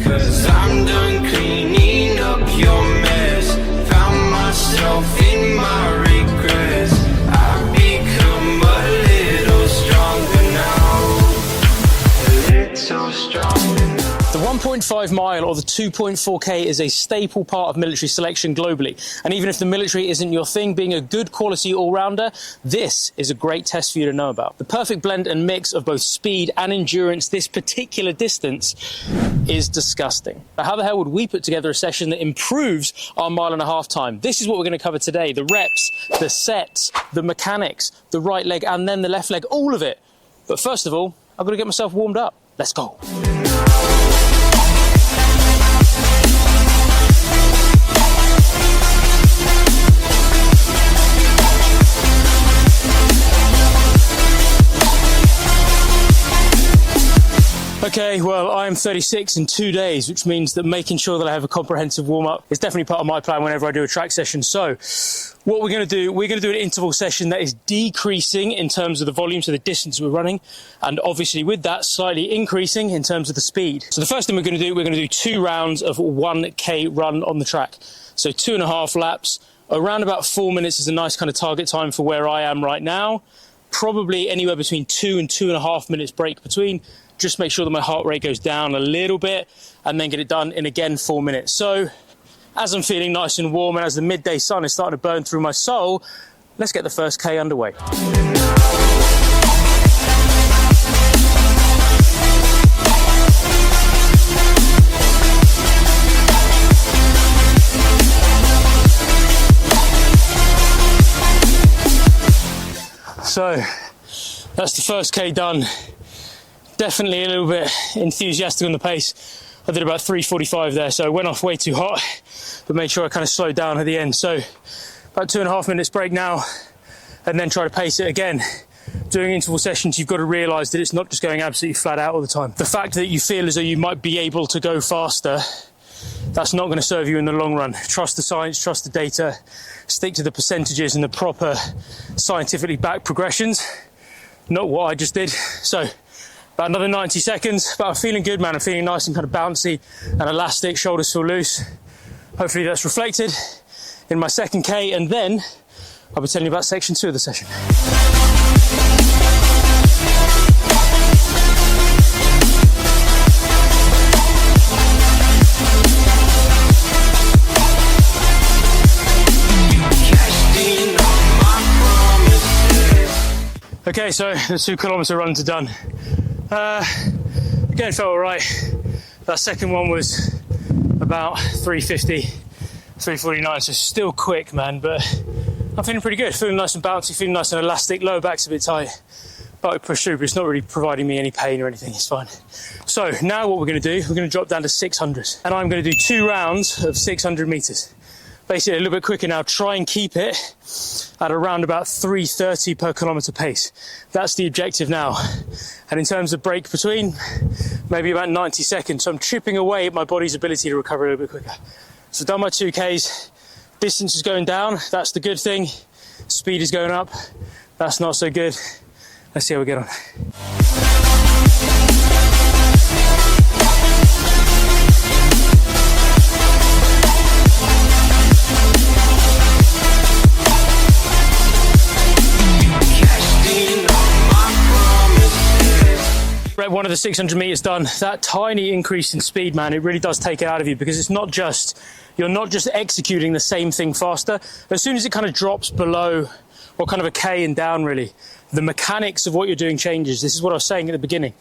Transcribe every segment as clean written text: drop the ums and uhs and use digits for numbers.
'cause I'm done cleaning up your mess. Found myself in my regrets. I've become a little stronger now. A little stronger now. The 1.5 mile or the 2.4k is a staple part of military selection globally. And even if the military isn't your thing, being a good quality all-rounder, this is a great test for you to know about. The perfect blend and mix of both speed and endurance this particular distance is disgusting. But how the hell would we put together a session that improves our mile-and-a-half time? This is what we're going to cover today. The reps, the sets, the mechanics, the right leg and then the left leg, all of it. But first of all, I've got to get myself warmed up. Let's go. Okay, well, I am 36 in 2 days, which means that making sure that I have a comprehensive warm-up is definitely part of my plan whenever I do a track session. So what we're going to do an interval session that is decreasing in terms of the volume, so the distance we're running, and obviously with that slightly increasing in terms of the speed. So the first thing we're going to do 2 rounds of 1k run on the track. So 2.5 laps, around about 4 minutes is a nice kind of target time for where I am right now. Probably anywhere between 2 and 2.5 minutes break between. Just make sure that my heart rate goes down a little bit and then get it done in, again, 4 minutes. So as I'm feeling nice and warm and as the midday sun is starting to burn through my soul, let's get the first K underway. So that's the first K done. Definitely a little bit enthusiastic on the pace. I did about 3:45 there, so I went off way too hot, but made sure I kind of slowed down at the end. So about 2.5 minutes break now, and then try to pace it again. Doing interval sessions, you've got to realise that it's not just going absolutely flat out all the time. The fact that you feel as though you might be able to go faster, that's not going to serve you in the long run. Trust the science, trust the data, stick to the percentages and the proper scientifically backed progressions, not what I just did. So about another 90 seconds, but I'm feeling good, man. I'm feeling nice and kind of bouncy and elastic, shoulders feel loose. Hopefully that's reflected in my second K, and then I'll be telling you about section 2 of the session. Okay, so the 2 kilometre runs are done. Again, felt all right. That second one was about 3:50, 3:49, so still quick, man, but I'm feeling pretty good. Feeling nice and bouncy, feeling nice and elastic. Lower back's a bit tight, but I push through, but it's not really providing me any pain or anything. It's fine. So now what we're going to do, we're going to drop down to 600, and I'm going to do 2 rounds of 600 metres. Basically a little bit quicker now, try and keep it at around about 3:30 per kilometre pace. That's the objective now. And in terms of break between, maybe about 90 seconds. So I'm chipping away at my body's ability to recover a little bit quicker. So I've done my 2Ks, distance is going down, that's the good thing. Speed is going up, that's not so good. Let's see how we get on. Rep 1 of the 600 meters done. That tiny increase in speed, man, it really does take it out of you, because it's not just, you're not just executing the same thing faster. As soon as it kind of drops below, or kind of a K and down really, the mechanics of what you're doing changes. This is what I was saying at the beginning.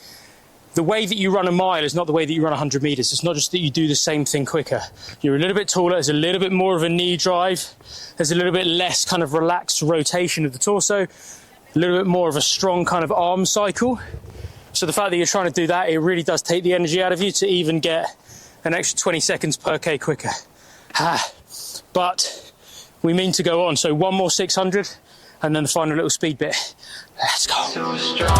The way that you run a mile is not the way that you run 100 meters. It's not just that you do the same thing quicker. You're a little bit taller, there's a little bit more of a knee drive, there's a little bit less kind of relaxed rotation of the torso, a little bit more of a strong kind of arm cycle. So the fact that you're trying to do that, it really does take the energy out of you to even get an extra 20 seconds per K quicker. But we mean to go on. So 1 more 600 and then the final little speed bit. Let's go. So strong.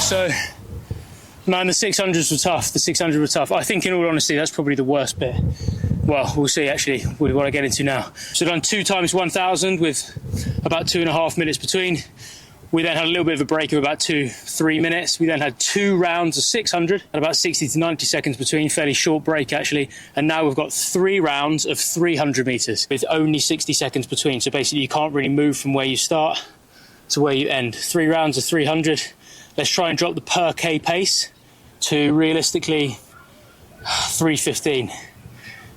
So Man, the 600s were tough. The 600 were tough. I think, in all honesty, that's probably the worst bit. Well, we'll see, actually, with what I get into now. So I've done 2 times 1,000 with about 2.5 minutes between. We then had a little bit of a break of about 2-3 minutes. We then had 2 rounds of 600 at about 60 to 90 seconds between, fairly short break, actually. And now we've got 3 rounds of 300 meters with only 60 seconds between. So basically, you can't really move from where you start to where you end. 3 rounds of 300. Let's try and drop the per K pace to realistically 3:15.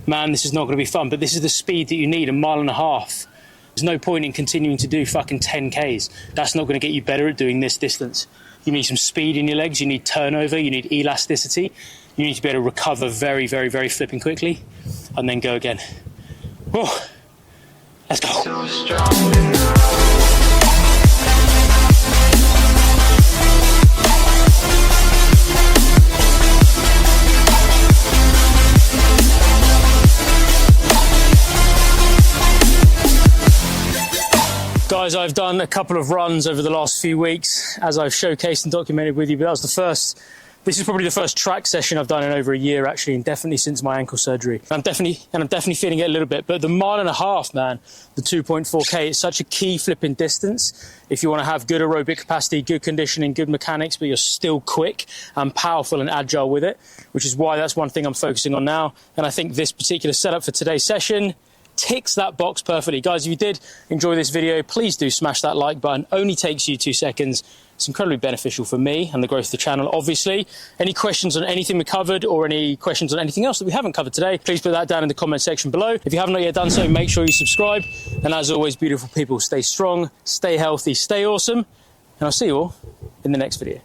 Man, this is not going to be fun, but this is the speed that you need, 1.5 miles. There's no point in continuing to do fucking 10Ks. That's not going to get you better at doing this distance. You need some speed in your legs, you need turnover, you need elasticity. You need to be able to recover very, very, very flipping quickly and then go again. Whoa. Let's go. So strong enough. Guys, I've done a couple of runs over the last few weeks, as I've showcased and documented with you, but that was the first. This is probably the first track session I've done in over a year, actually, and definitely since my ankle surgery. I'm definitely feeling it a little bit, but the 1.5 miles, man, the 2.4K, it's such a key flipping distance. If you want to have good aerobic capacity, good conditioning, good mechanics, but you're still quick and powerful and agile with it, which is why that's one thing I'm focusing on now. And I think this particular setup for today's session ticks that box perfectly. Guys, if you did enjoy this video, please do smash that like button. Only takes you 2 seconds. It's incredibly beneficial for me and the growth of the channel, obviously. Any questions on anything we covered or any questions on anything else that we haven't covered today, please put that down in the comment section below. If you haven't yet done so, make sure you subscribe. And as always, beautiful people, stay strong, stay healthy, stay awesome. And I'll see you all in the next video.